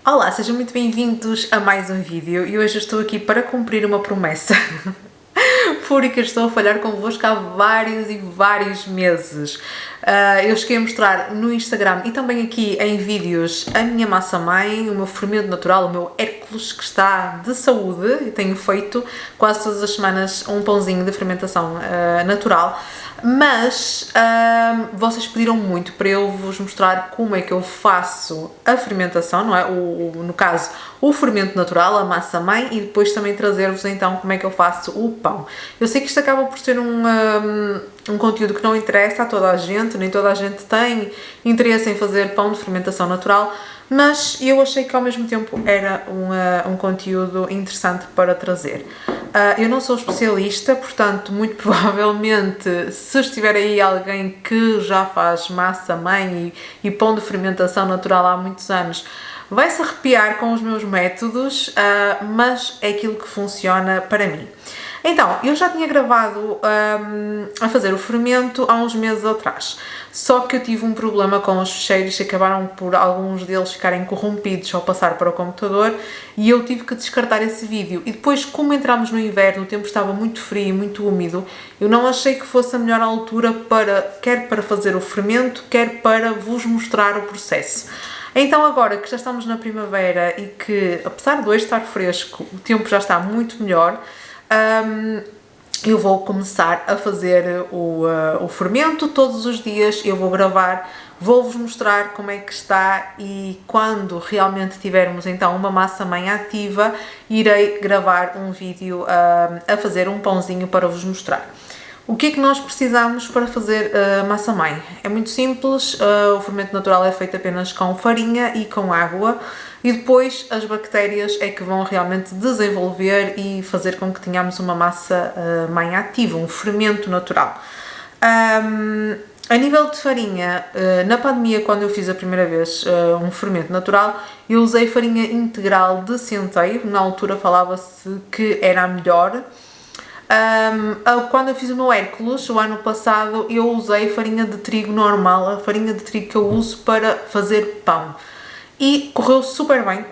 Olá, sejam muito bem-vindos a mais um vídeo e hoje estou aqui para cumprir uma promessa porque estou a falhar convosco há vários e vários meses. Eu cheguei a mostrar no Instagram e também aqui em vídeos a minha massa-mãe, o meu fermento natural, o meu Hércules, que está de saúde. Eu tenho feito quase todas as semanas um pãozinho de fermentação natural. Mas vocês pediram muito para eu vos mostrar como é que eu faço a fermentação, não é? No caso, o fermento natural, a massa-mãe, e depois também trazer-vos então como é que eu faço o pão. Eu sei que isto acaba por ser um conteúdo que não interessa a toda a gente, nem toda a gente tem interesse em fazer pão de fermentação natural, mas eu achei que ao mesmo tempo era um conteúdo interessante para trazer. Eu não sou especialista, portanto, muito provavelmente, se estiver aí alguém que já faz massa-mãe e pão de fermentação natural há muitos anos, vai-se arrepiar com os meus métodos, mas é aquilo que funciona para mim. Então, eu já tinha gravado a fazer o fermento há uns meses atrás, só que eu tive um problema com os fecheiros e acabaram por alguns deles ficarem corrompidos ao passar para o computador e eu tive que descartar esse vídeo. E depois, como entramos no inverno, o tempo estava muito frio e muito úmido, eu não achei que fosse a melhor altura quer para fazer o fermento, quer para vos mostrar o processo. Então agora que já estamos na primavera e que, apesar de hoje estar fresco, o tempo já está muito melhor, eu vou começar a fazer o fermento todos os dias. Eu vou gravar, vou-vos mostrar como é que está e quando realmente tivermos então uma massa-mãe ativa, irei gravar um vídeo a fazer um pãozinho para vos mostrar. O que é que nós precisamos para fazer massa-mãe? É muito simples, o fermento natural é feito apenas com farinha e com água e depois as bactérias é que vão realmente desenvolver e fazer com que tenhamos uma massa-mãe ativa, um fermento natural. A nível de farinha, na pandemia, quando eu fiz a primeira vez um fermento natural, eu usei farinha integral de centeio, na altura falava-se que era a melhor. Quando eu fiz o meu Hércules, o ano passado, eu usei farinha de trigo normal, a farinha de trigo que eu uso para fazer pão. E correu super bem,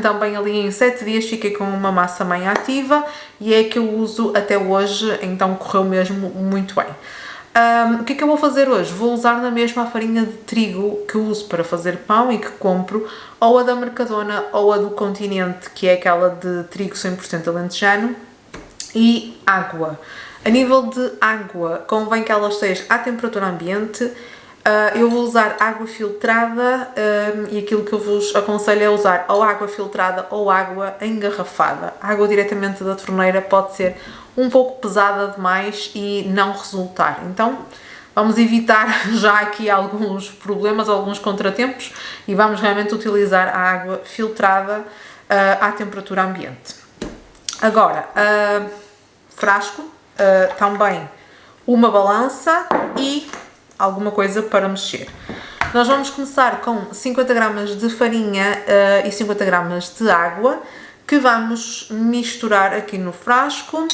também ali em 7 dias fiquei com uma massa-mãe ativa e é que eu uso até hoje, então correu mesmo muito bem. O que é que eu vou fazer hoje? Vou usar na mesma a farinha de trigo que uso para fazer pão e que compro, ou a da Mercadona ou a do Continente, que é aquela de trigo 100% alentejano, e água. A nível de água, convém que ela esteja à temperatura ambiente. Eu vou usar água filtrada e aquilo que eu vos aconselho é usar ou água filtrada ou água engarrafada. A água diretamente da torneira pode ser um pouco pesada demais e não resultar. Então, vamos evitar já aqui alguns problemas, alguns contratempos e vamos realmente utilizar a água filtrada à temperatura ambiente. Agora, frasco, também uma balança e alguma coisa para mexer. Nós vamos começar com 50 gramas de farinha e 50 gramas de água que vamos misturar aqui no frasco.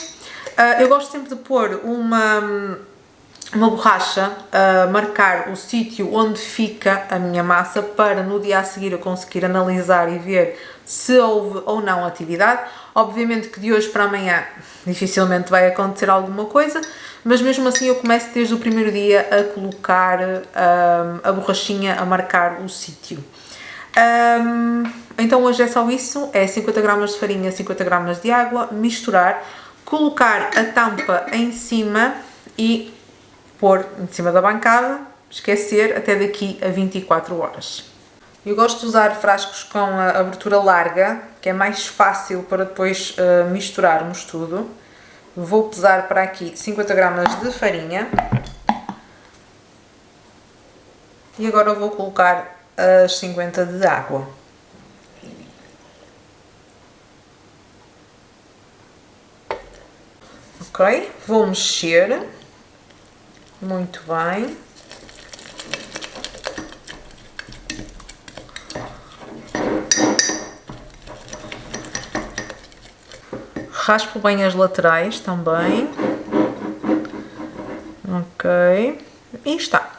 Eu gosto sempre de pôr uma borracha a marcar o sítio onde fica a minha massa para no dia a seguir eu conseguir analisar e ver se houve ou não atividade. Obviamente que de hoje para amanhã dificilmente vai acontecer alguma coisa, mas mesmo assim eu começo desde o primeiro dia a colocar a borrachinha a marcar o sítio. Então hoje é só isso, é 50 gramas de farinha, 50 gramas de água, misturar, colocar a tampa em cima e pôr em cima da bancada, esquecer até daqui a 24 horas. Eu gosto de usar frascos com a abertura larga, que é mais fácil para depois misturarmos tudo. Vou pesar para aqui 50 gramas de farinha. E agora vou colocar as 50 de água. Ok? Vou mexer. Muito bem. Raspo bem as laterais também. Ok. E está.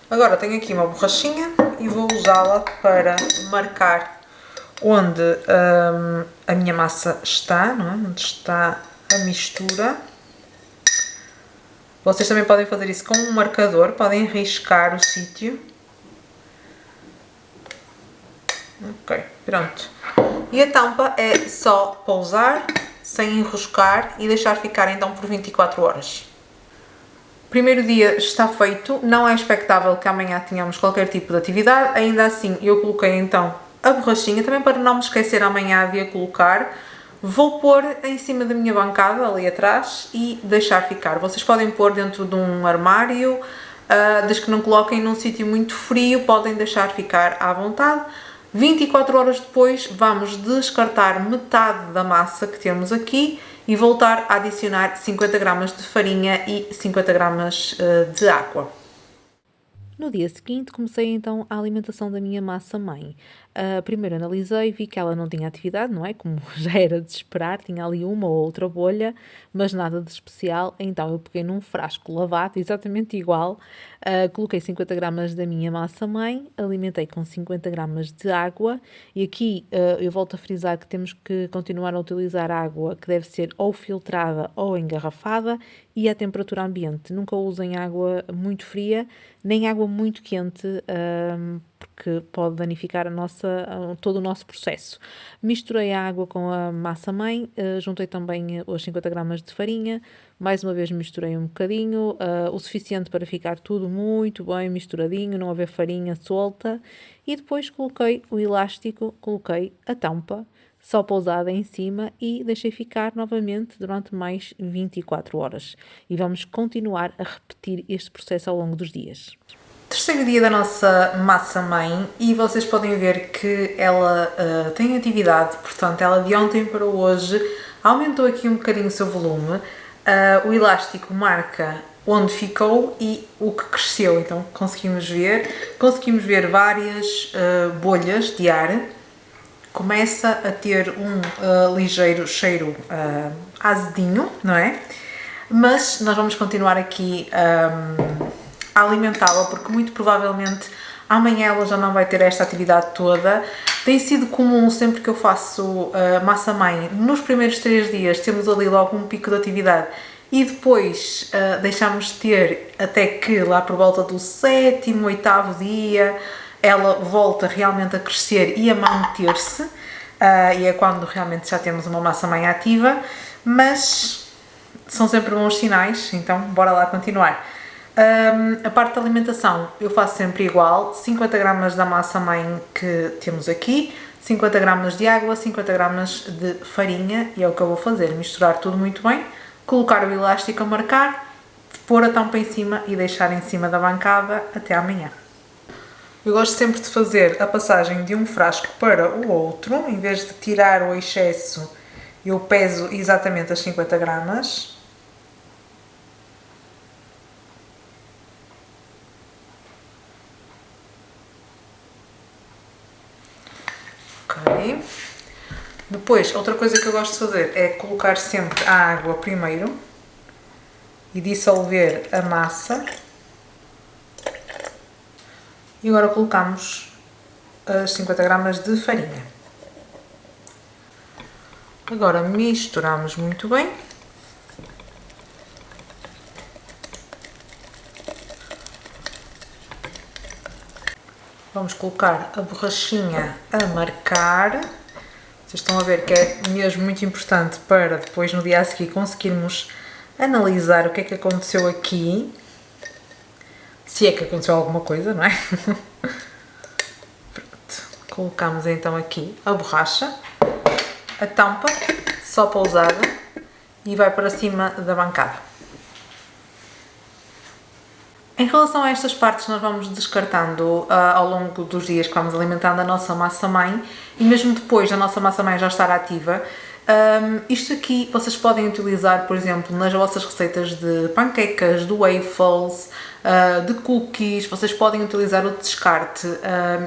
Agora tenho aqui uma borrachinha e vou usá-la para marcar onde a minha massa está, não é? Onde está a mistura. Vocês também podem fazer isso com um marcador, podem riscar o sítio. Ok, pronto. E a tampa é só pousar, sem enroscar e deixar ficar então por 24 horas. Primeiro dia está feito, não é expectável que amanhã tenhamos qualquer tipo de atividade, ainda assim eu coloquei então a borrachinha, também para não me esquecer amanhã de a colocar. Vou pôr em cima da minha bancada, ali atrás, e deixar ficar. Vocês podem pôr dentro de um armário, desde que não coloquem num sítio muito frio, podem deixar ficar à vontade. 24 horas depois vamos descartar metade da massa que temos aqui e voltar a adicionar 50 gramas de farinha e 50 gramas de água. No dia seguinte comecei então a alimentação da minha massa-mãe. Primeiro analisei, vi que ela não tinha atividade, não é? Como já era de esperar, tinha ali uma ou outra bolha, mas nada de especial. Então eu peguei num frasco lavado, exatamente igual, coloquei 50 gramas da minha massa-mãe, alimentei com 50 gramas de água e aqui eu volto a frisar que temos que continuar a utilizar água que deve ser ou filtrada ou engarrafada e à temperatura ambiente. Nunca usem água muito fria, nem água muito quente, porque pode danificar todo o nosso processo. Misturei a água com a massa-mãe, juntei também os 50 gramas de farinha, mais uma vez misturei um bocadinho, o suficiente para ficar tudo muito bem misturadinho, não haver farinha solta, e depois coloquei o elástico, coloquei a tampa, só pousada em cima e deixei ficar novamente durante mais 24 horas. E vamos continuar a repetir este processo ao longo dos dias. Terceiro dia da nossa massa-mãe e vocês podem ver que ela tem atividade, portanto ela de ontem para hoje aumentou aqui um bocadinho o seu volume, o elástico marca onde ficou e o que cresceu, então conseguimos ver várias bolhas de ar, começa a ter um ligeiro cheiro azedinho, não é? Mas nós vamos continuar aqui a alimentá-la, porque muito provavelmente amanhã ela já não vai ter esta atividade toda. Tem sido comum, sempre que eu faço massa-mãe, nos primeiros 3 dias temos ali logo um pico de atividade e depois deixamos de ter até que lá por volta do 7º, 8º dia ela volta realmente a crescer e a manter-se, e é quando realmente já temos uma massa-mãe ativa, mas são sempre bons sinais, então bora lá continuar. A parte da alimentação eu faço sempre igual, 50 gramas da massa-mãe que temos aqui, 50 gramas de água, 50 gramas de farinha, e é o que eu vou fazer, misturar tudo muito bem, colocar o elástico a marcar, pôr a tampa em cima e deixar em cima da bancada até amanhã. Eu gosto sempre de fazer a passagem de um frasco para o outro, em vez de tirar o excesso, eu peso exatamente as 50 gramas. Ok. Depois, outra coisa que eu gosto de fazer é colocar sempre a água primeiro e dissolver a massa. E agora colocamos as 50 gramas de farinha. Agora misturamos muito bem. Vamos colocar a borrachinha a marcar. Vocês estão a ver que é mesmo muito importante para depois no dia a seguir conseguirmos analisar o que é que aconteceu aqui. Se é que aconteceu alguma coisa, não é? Pronto. Colocamos então aqui a borracha, a tampa, só pousada, e vai para cima da bancada. Em relação a estas partes, nós vamos descartando ao longo dos dias que vamos alimentando a nossa massa-mãe, e mesmo depois da nossa massa-mãe já estar ativa, isto aqui vocês podem utilizar, por exemplo, nas vossas receitas de panquecas, de waffles, de cookies. Vocês podem utilizar o descarte,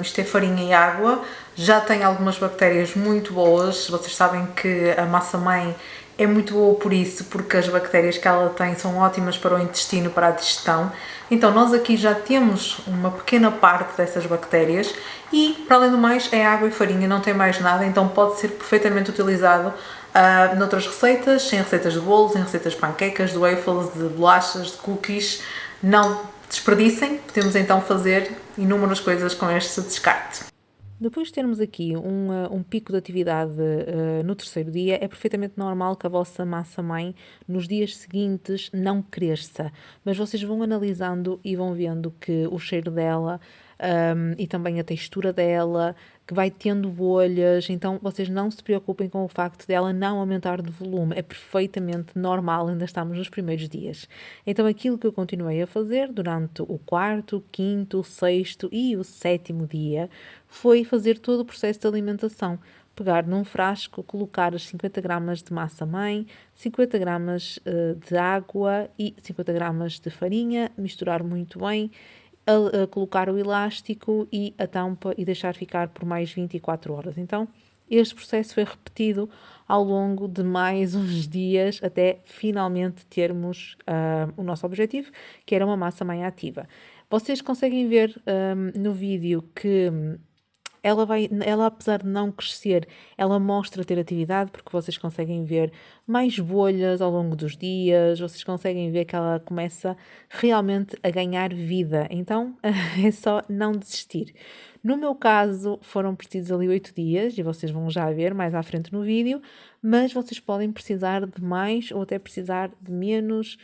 isto é farinha e água, já tem algumas bactérias muito boas. Vocês sabem que a massa-mãe é muito boa por isso, porque as bactérias que ela tem são ótimas para o intestino, para a digestão. Então nós aqui já temos uma pequena parte dessas bactérias e, para além do mais, é água e farinha, não tem mais nada, então pode ser perfeitamente utilizado noutras receitas, em receitas de bolos, em receitas de panquecas, de waffles, de bolachas, de cookies. Não desperdicem, podemos então fazer inúmeras coisas com este descarte. Depois de termos aqui um pico de atividade no terceiro dia, é perfeitamente normal que a vossa massa-mãe nos dias seguintes não cresça, mas vocês vão analisando e vão vendo que o cheiro dela e também a textura dela, que vai tendo bolhas, então vocês não se preocupem com o facto dela não aumentar de volume, é perfeitamente normal, ainda estamos nos primeiros dias. Então aquilo que eu continuei a fazer durante o quarto, o quinto, o sexto e o sétimo dia foi fazer todo o processo de alimentação. Pegar num frasco, colocar as 50 gramas de massa-mãe, 50 gramas de água e 50 gramas de farinha, misturar muito bem, a colocar o elástico e a tampa e deixar ficar por mais 24 horas. Então, este processo foi repetido ao longo de mais uns dias até finalmente termos o nosso objetivo, que era uma massa-mãe ativa. Vocês conseguem ver no vídeo que ela apesar de não crescer, ela mostra ter atividade, porque vocês conseguem ver mais bolhas ao longo dos dias, vocês conseguem ver que ela começa realmente a ganhar vida. Então, é só não desistir. No meu caso, foram precisos ali 8 dias, e vocês vão já ver mais à frente no vídeo, mas vocês podem precisar de mais ou até precisar de menos.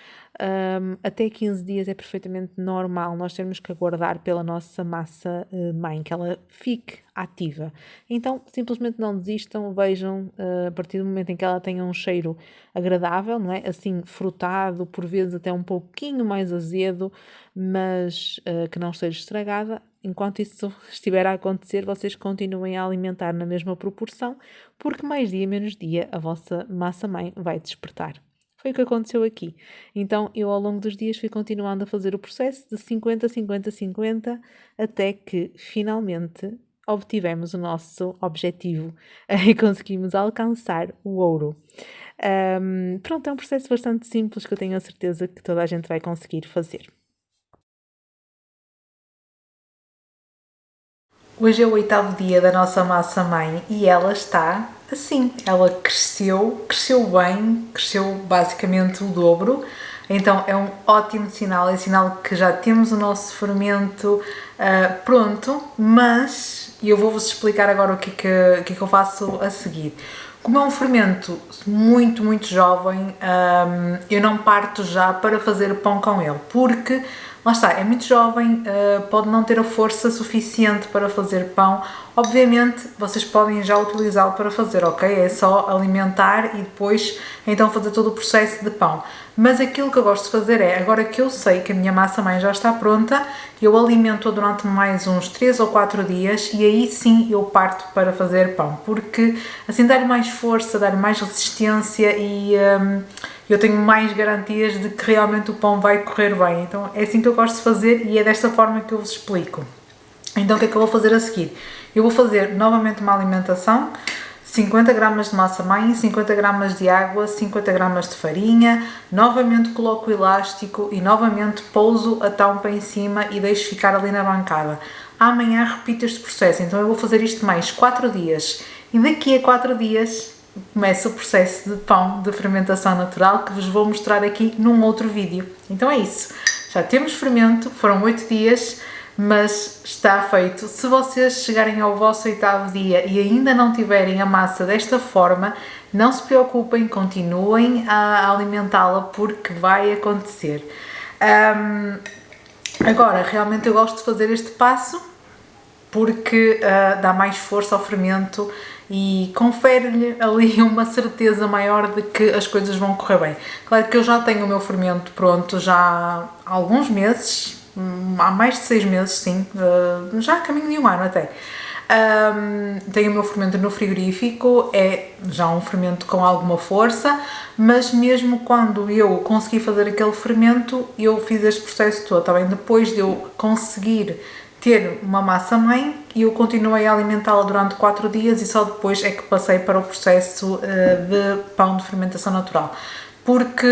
Até 15 dias é perfeitamente normal nós termos que aguardar pela nossa massa-mãe, que ela fique ativa. Então, simplesmente não desistam, vejam, a partir do momento em que ela tenha um cheiro agradável, não é? Assim, frutado, por vezes até um pouquinho mais azedo, mas que não esteja estragada. Enquanto isso estiver a acontecer, vocês continuem a alimentar na mesma proporção, porque mais dia menos dia a vossa massa-mãe vai despertar. Foi o que aconteceu aqui. Então, eu ao longo dos dias fui continuando a fazer o processo de 50, 50, 50, até que finalmente obtivemos o nosso objetivo e conseguimos alcançar o ouro. Pronto, é um processo bastante simples que eu tenho a certeza que toda a gente vai conseguir fazer. Hoje é o 8º dia da nossa massa-mãe e ela está assim. Ela cresceu bem, cresceu basicamente o dobro. Então é um ótimo sinal, é sinal que já temos o nosso fermento pronto, mas eu vou-vos explicar agora o que é que eu faço a seguir. Como é um fermento muito, muito jovem, eu não parto já para fazer pão com ele, porque, lá está, é muito jovem, pode não ter a força suficiente para fazer pão. Obviamente, vocês podem já utilizá-lo para fazer, ok? É só alimentar e depois, então, fazer todo o processo de pão. Mas aquilo que eu gosto de fazer é, agora que eu sei que a minha massa-mãe já está pronta, eu alimento-a durante mais uns 3 ou 4 dias e aí sim eu parto para fazer pão, porque assim dá-lhe mais força, dá-lhe mais resistência e eu tenho mais garantias de que realmente o pão vai correr bem. Então é assim que eu gosto de fazer e é desta forma que eu vos explico. Então o que é que eu vou fazer a seguir? Eu vou fazer novamente uma alimentação, 50 gramas de massa-mãe, 50 gramas de água, 50 gramas de farinha, novamente coloco o elástico e novamente pouso a tampa em cima e deixo ficar ali na bancada. Amanhã repito este processo, então eu vou fazer isto mais 4 dias e daqui a 4 dias começa o processo de pão de fermentação natural que vos vou mostrar aqui num outro vídeo. Então é isso, já temos fermento, foram 8 dias, mas está feito. Se vocês chegarem ao vosso 8º dia e ainda não tiverem a massa desta forma, não se preocupem, continuem a alimentá-la porque vai acontecer. Agora, realmente eu gosto de fazer este passo porque dá mais força ao fermento e confere-lhe ali uma certeza maior de que as coisas vão correr bem. Claro que eu já tenho o meu fermento pronto já há alguns meses, há mais de 6 meses, sim, já a caminho de um ano até. Tenho o meu fermento no frigorífico, é já um fermento com alguma força, mas mesmo quando eu consegui fazer aquele fermento, eu fiz este processo todo, também depois de eu conseguir ter uma massa-mãe e eu continuei a alimentá-la durante 4 dias e só depois é que passei para o processo de pão de fermentação natural. Porque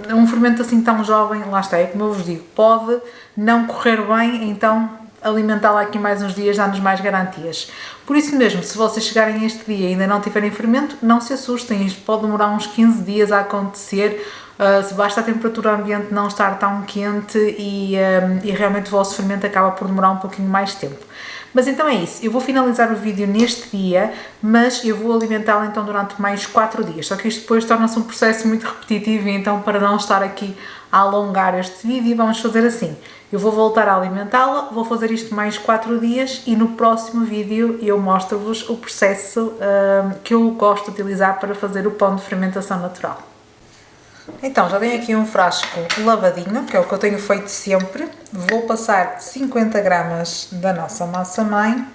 um fermento assim tão jovem, lá está, é como eu vos digo, pode não correr bem, então alimentá-la aqui mais uns dias dá-nos mais garantias. Por isso mesmo, se vocês chegarem a este dia e ainda não tiverem fermento, não se assustem, isto pode demorar uns 15 dias a acontecer, se basta a temperatura ambiente não estar tão quente e realmente o vosso fermento acaba por demorar um pouquinho mais tempo. Mas então é isso, eu vou finalizar o vídeo neste dia, mas eu vou alimentá-la então durante mais 4 dias, só que isto depois torna-se um processo muito repetitivo e então para não estar aqui a alongar este vídeo vamos fazer assim, eu vou voltar a alimentá-la, vou fazer isto mais 4 dias e no próximo vídeo eu mostro-vos o processo que eu gosto de utilizar para fazer o pão de fermentação natural. Então, já tenho aqui um frasco lavadinho, que é o que eu tenho feito sempre. Vou passar 50 gramas da nossa massa-mãe,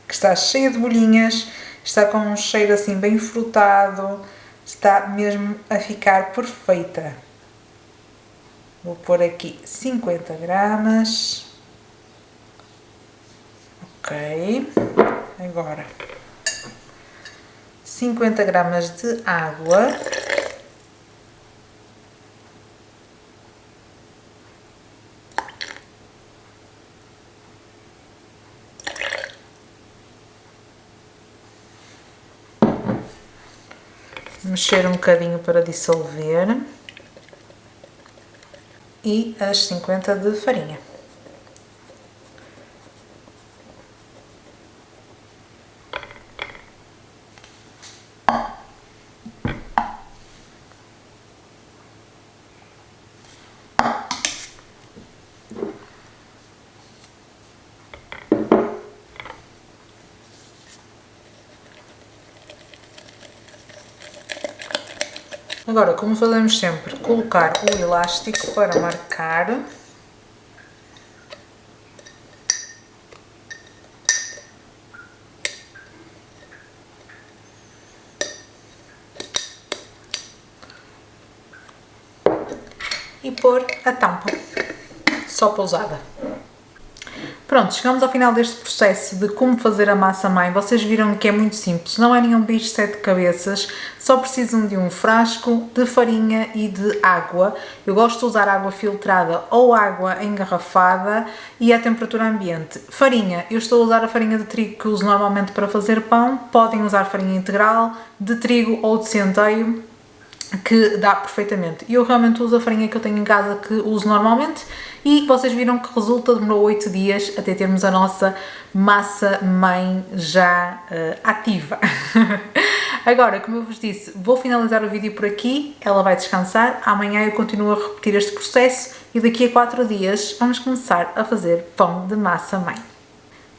que está cheia de bolhinhas, está com um cheiro assim bem frutado, está mesmo a ficar perfeita. Vou pôr aqui 50 gramas. Ok. Agora, 50 gramas de água. Mexer um bocadinho para dissolver e as 50 de farinha. Agora, como fazemos sempre, colocar o elástico para marcar. E pôr a tampa, só pousada. Pronto, chegamos ao final deste processo de como fazer a massa-mãe. Vocês viram que é muito simples, não é nenhum bicho de 7 cabeças, só precisam de um frasco, de farinha e de água. Eu gosto de usar água filtrada ou água engarrafada e a temperatura ambiente. Farinha, eu estou a usar a farinha de trigo que uso normalmente para fazer pão, podem usar farinha integral, de trigo ou de centeio, que dá perfeitamente. Eu realmente uso a farinha que eu tenho em casa, que uso normalmente, e vocês viram que resulta, demorou 8 dias até termos a nossa massa-mãe já ativa. Agora, como eu vos disse, vou finalizar o vídeo por aqui, ela vai descansar, amanhã eu continuo a repetir este processo e daqui a 4 dias vamos começar a fazer pão de massa-mãe.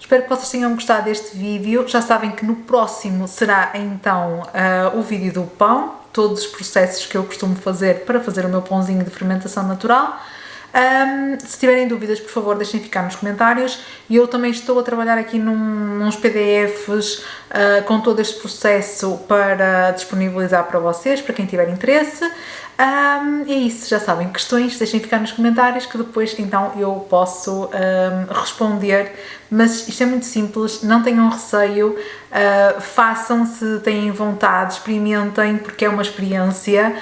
Espero que vocês tenham gostado deste vídeo, já sabem que no próximo será então o vídeo do pão, todos os processos que eu costumo fazer para fazer o meu pãozinho de fermentação natural. Se tiverem dúvidas, por favor, deixem ficar nos comentários. E eu também estou a trabalhar aqui nos PDFs com todo este processo para disponibilizar para vocês, para quem tiver interesse. É isso, já sabem, questões, deixem ficar nos comentários que depois então eu posso responder, mas isto é muito simples, não tenham receio, façam se têm vontade, experimentem porque é uma experiência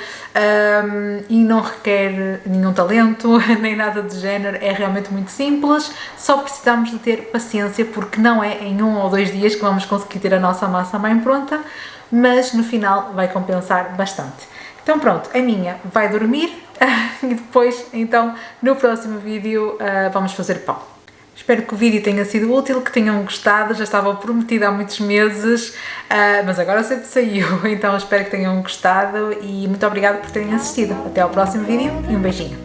e não requer nenhum talento, nem nada de género, é realmente muito simples, só precisamos de ter paciência porque não é em 1 ou 2 dias que vamos conseguir ter a nossa massa-mãe pronta, mas no final vai compensar bastante. Então pronto, a minha vai dormir e depois, então, no próximo vídeo vamos fazer pão. Espero que o vídeo tenha sido útil, que tenham gostado, já estava prometido há muitos meses, mas agora sempre saiu, então espero que tenham gostado e muito obrigada por terem assistido. Até ao próximo vídeo e um beijinho.